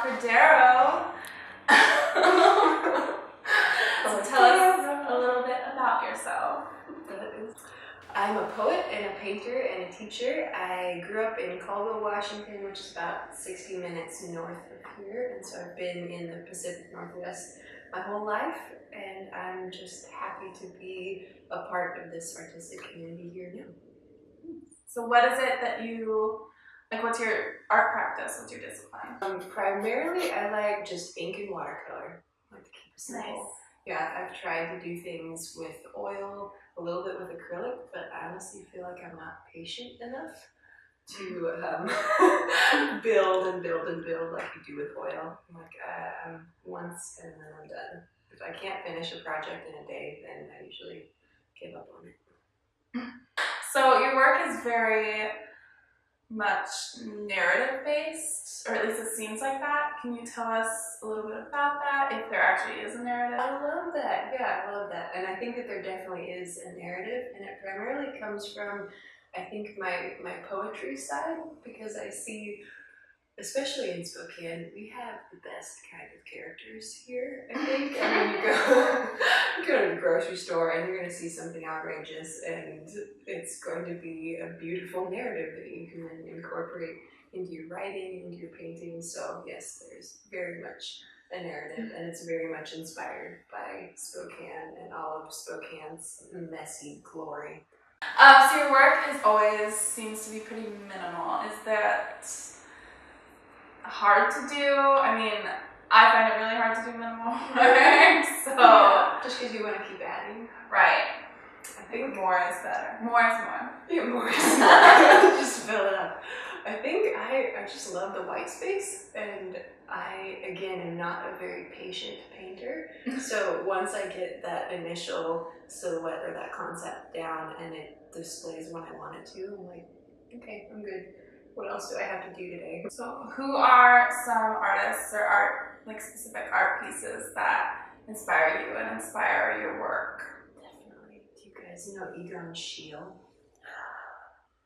Cordero. So tell us a little bit about yourself. I'm a poet and a painter and a teacher. I grew up in Colville, Washington, which is about 60 minutes north of here, and so I've been in the Pacific Northwest my whole life, and I'm just happy to be a part of this artistic community here now. So what is it that you, like, what's your art practice? What's your discipline? Primarily, I like just ink and watercolor. I like to keep it simple. Nice. Yeah, I've tried to do things with oil, a little bit with acrylic, but I honestly feel like I'm not patient enough to build and build and build like you do with oil. I'm like, once and then I'm done. If I can't finish a project in a day, then I usually give up on it. So your work is very much narrative based, or at least it seems like that. Can you tell us a little bit about that, if there actually is a narrative? I love that. Yeah, I love that. And I think that there definitely is a narrative, and it primarily comes from, I think, my poetry side, because I see, especially in Spokane, we have the best kind of characters here, I think. I mean, you go to the grocery store and you're going to see something outrageous, and it's going to be a beautiful narrative that you can then incorporate into your writing, into your painting. So yes, there's very much a narrative, and it's very much inspired by Spokane and all of Spokane's messy glory. So your work is always seems to be pretty minimal. Is that hard to do? I mean, I find it really hard to do minimal work, so... Yeah, just because you want to keep adding. Right. I think more is better. More is more. Yeah, more is more. Just fill it up. I think I just love the white space, and I, again, am not a very patient painter. So once I get that initial silhouette or that concept down and it displays when I want it to, I'm like, okay, I'm good. What else do I have to do today? So who are some artists or art, like specific art pieces that inspire you and inspire your work? Definitely. Do you guys know Egon Schiele?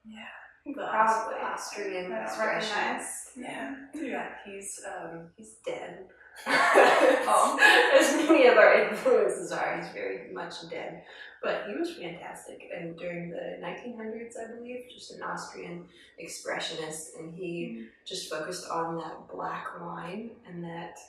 Yeah. The Probably. Austrian I don't expressionist. recognize. Yeah, he's dead. Oh. As many of our influences are, he's very much dead. But he was fantastic, and during the 1900s, I believe, just an Austrian expressionist, and he just focused on that black line and that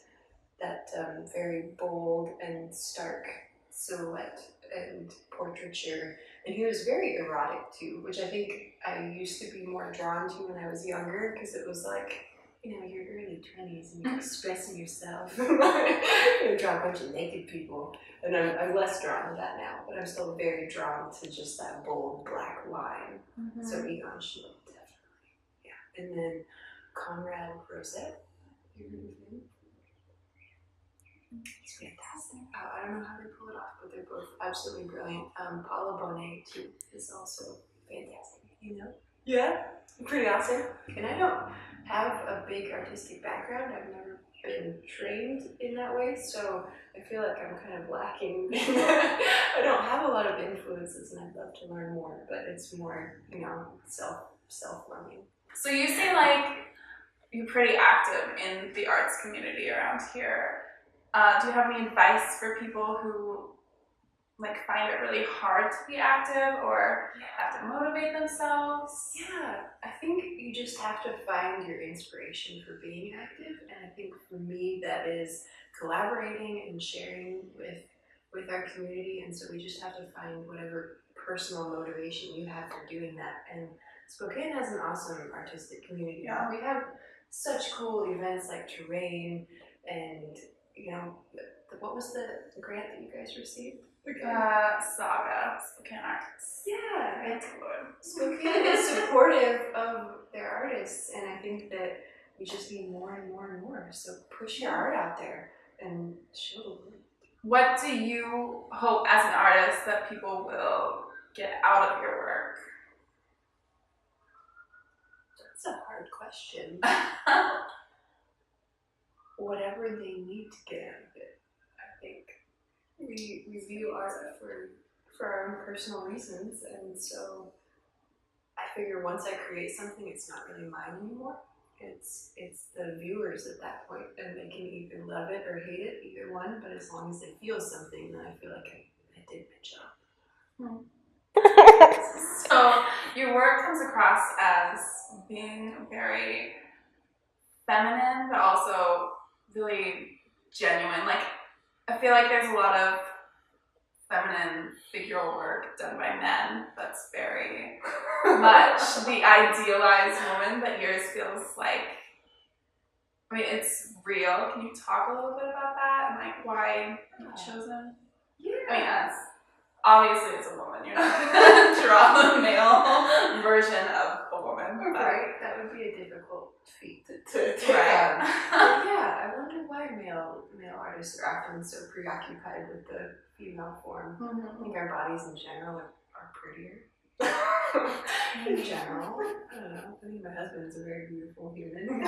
very bold and stark silhouette and portraiture. And he was very erotic too, which I think I used to be more drawn to when I was younger, because it was like, you know, your early 20s and you're expressing yourself. You draw a bunch of naked people, and I'm less drawn to that now, but I'm still very drawn to just that bold black line. Mm-hmm. So Egon Schiele, definitely. Yeah. And then Conrad Rosette, you heard of him? It's fantastic. I don't know how they pull it off, but they're both absolutely brilliant. Paula Bonet too is also fantastic. You know? Yeah, pretty awesome. And I don't have a big artistic background. I've never been trained in that way, so I feel like I'm kind of lacking. I don't have a lot of influences, and I'd love to learn more. But it's more, you know, self-learning. So you seem like you're pretty active in the arts community around here. Do you have any advice for people who like find it really hard to be active or have to motivate themselves? Yeah, I think you just have to find your inspiration for being active, and I think for me that is collaborating and sharing with our community, and so we just have to find whatever personal motivation you have for doing that. And Spokane has an awesome artistic community. Yeah. We have such cool events like Terrain, and you know, what was the grant that you guys received? Saga, Spokane Arts. Yeah, That's good. Spokane is supportive of their artists, and I think that we just need more and more and more. So push your art out there and show the world. What do you hope as an artist that people will get out of your work? That's a hard question. Whatever they need to get out of it, I think. We view art for our own personal reasons, and so I figure once I create something, it's not really mine anymore. It's the viewers at that point, and they can either love it or hate it, either one. But as long as they feel something, then I feel like I did my job. So your work comes across as being very feminine, but also really genuine. Like, I feel like there's a lot of feminine figural work done by men that's very much the idealized woman, but yours feels like, I mean, it's real. Can you talk a little bit about that and like why you chose it? Yeah. I mean, obviously it's a woman. You're not going to draw the male version of a woman. Right, that would be a difficult feat to take right. on. Yeah, I wonder why male artists are often so preoccupied with the female form. I think our bodies in general are prettier. In general, I don't know. I think my husband is a very beautiful human. I'm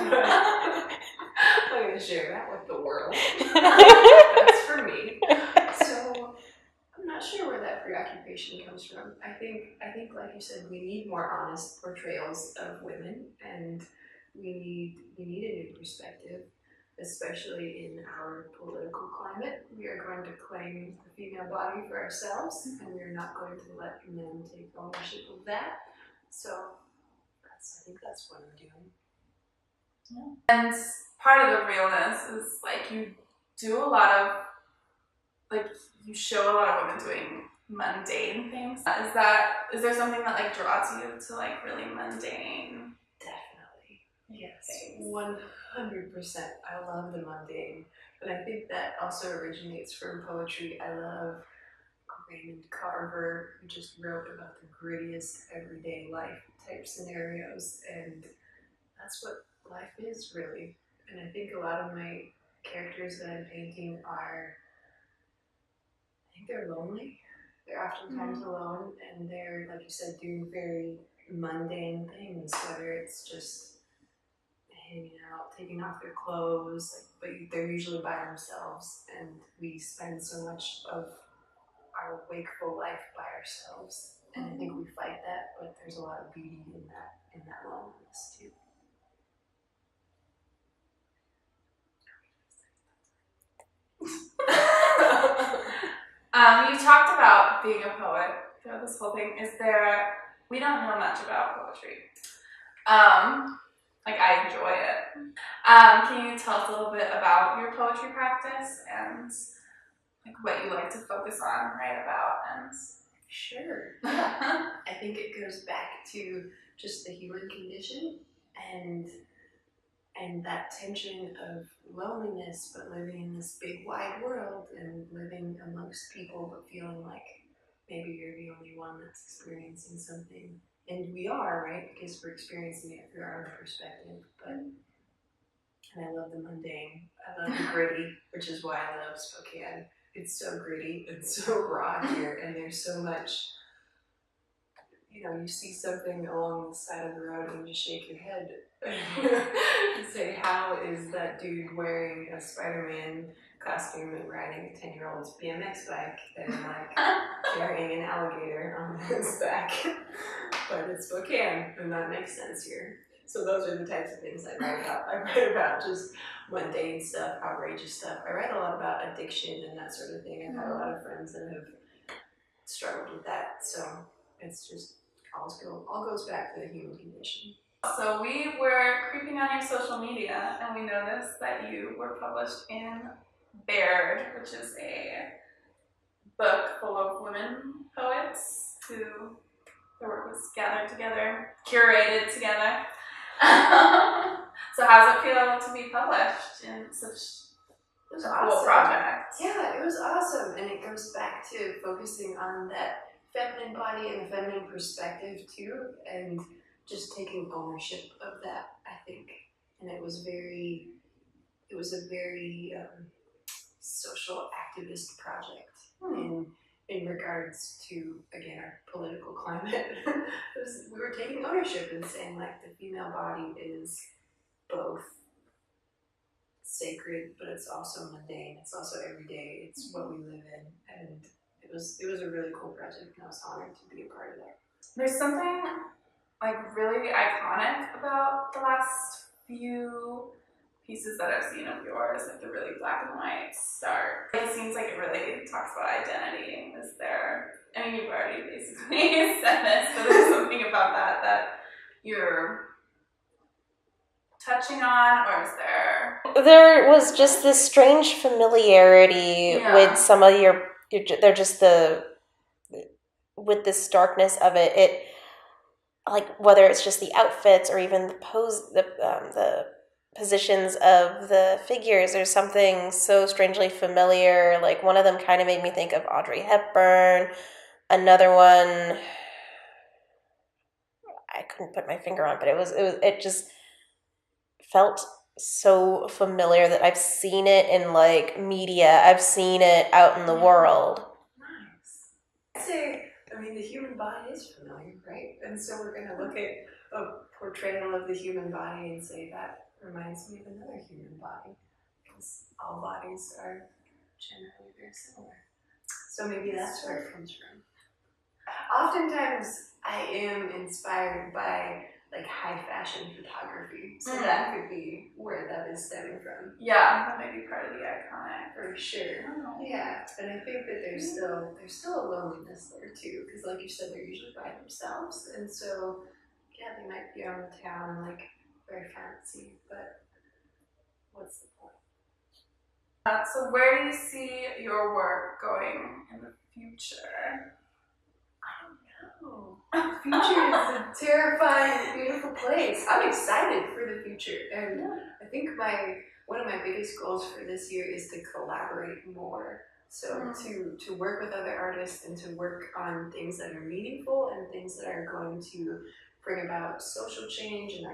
going to share that with the world. That's for me. So I'm not sure where that preoccupation comes from. I think, like you said, we need more honest portrayals of women, and we need a new perspective, especially in our political climate. We are going to claim the female body for ourselves, and we're not going to let men take ownership of that. So I think that's what I'm doing. Yeah. And part of the realness is like you do a lot of, like, you show a lot of women doing mundane things. Is there something that like draws you to like really mundane? Definitely. Yes. 100%. I love the mundane. And I think that also originates from poetry. I love Raymond Carver, who just wrote about the grittiest everyday life type scenarios, and that's what life is really. And I think a lot of my characters that I'm painting they're lonely. They're oftentimes alone, and they're, like you said, doing very mundane things, whether it's just hanging out, taking off their clothes, but they're usually by themselves, and we spend so much of our wakeful life by ourselves, and I think we fight that, but there's a lot of beauty in that loneliness too. You talked about being a poet throughout this whole thing. We don't know much about poetry. Like, I enjoy it. Can you tell us a little bit about your poetry practice and like what you like to focus on, write about, and Sure. I think it goes back to just the human condition and that tension of loneliness, but living in this big wide world and living amongst people, but feeling like maybe you're the only one that's experiencing something. And we are, right? Because we're experiencing it through our own perspective. And I love the mundane. I love the gritty, which is why I love Spokane. It's so gritty and so raw here, and there's so much, you see something along the side of the road and you just shake your head and say, how is that dude wearing a Spider-Man costume and riding a 10-year-old's BMX bike and like carrying an alligator on his back? But it's Spokane, and that makes sense here. So those are the types of things I write about. I write about just mundane stuff, outrageous stuff. I write a lot about addiction and that sort of thing. I've had a lot of friends that have struggled with that. So it's just all goes back to the human condition. So we were creeping on your social media, and we noticed that you were published in Baird, which is a book full of women poets who their work was gathered together, curated together. So how does it feel to be published in such a cool project? Yeah, it was awesome, and it goes back to focusing on that feminine body and a feminine perspective too, and just taking ownership of that, I think. And it was a very social activist project in regards to, again, our political climate. We were taking ownership and saying like the female body is both sacred, but it's also mundane. It's also everyday. It's what we live in, and it was a really cool project, and I was honored to be a part of that. There's something like really iconic about the last few pieces that I've seen of yours, like the really black and white, stark. It seems like it really talks about identity. Is there, I mean, you've already basically said this, but there's something about that you're touching on, or is there? There was just this strange familiarity with some of they're just with this darkness of it. It, like, whether it's just the outfits or even the positions of the figures, there's something so strangely familiar. Like, one of them kind of made me think of Audrey Hepburn. Another one, I couldn't put my finger on, but it just felt so familiar that I've seen it in, like, media. I've seen it out in the world. Nice. I'd say, I mean, the human body is familiar, right? And so we're going to look at a portrayal of the human body and say that reminds me of another human body, because all bodies are generally very similar. So maybe that's where it comes from. Oftentimes, I am inspired by, like, high fashion photography, so that could be where that is stemming from. Yeah, that might be part of the iconic. For sure. Yeah, and I think that there's still a loneliness there too, because like you said, they're usually by themselves, and so yeah, they might be on the town, like, very fancy, but what's the point? So where do you see your work going in the future? The future is a terrifying, beautiful place. I'm excited for the future, and I think one of my biggest goals for this year is to collaborate more. So to work with other artists and to work on things that are meaningful and things that are going to bring about social change and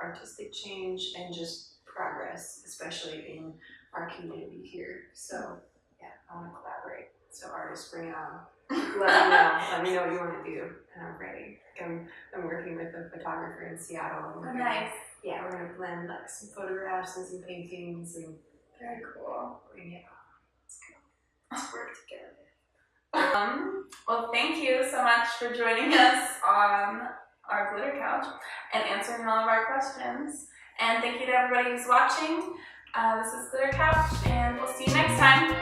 artistic change and just progress, especially in our community here. So yeah, I want to collaborate. So artists, bring it on. Let me know what you want to do, and I'm ready. I'm working with a photographer in Seattle. And Nice. Yeah, we're gonna blend, like, some photographs and some paintings, and Very cool. bring it on. Let's go. Let's work together. Well, thank you so much for joining us on our Glitter Couch and answering all of our questions. And thank you to everybody who's watching. This is Glitter Couch, and we'll see you next time.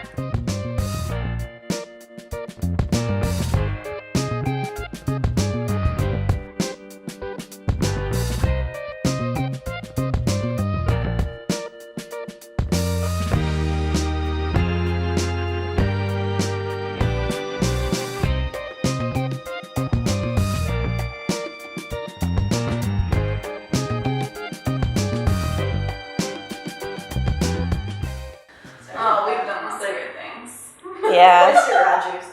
Oh, we've done lots of weird things. Yeah. Mr. Rogers.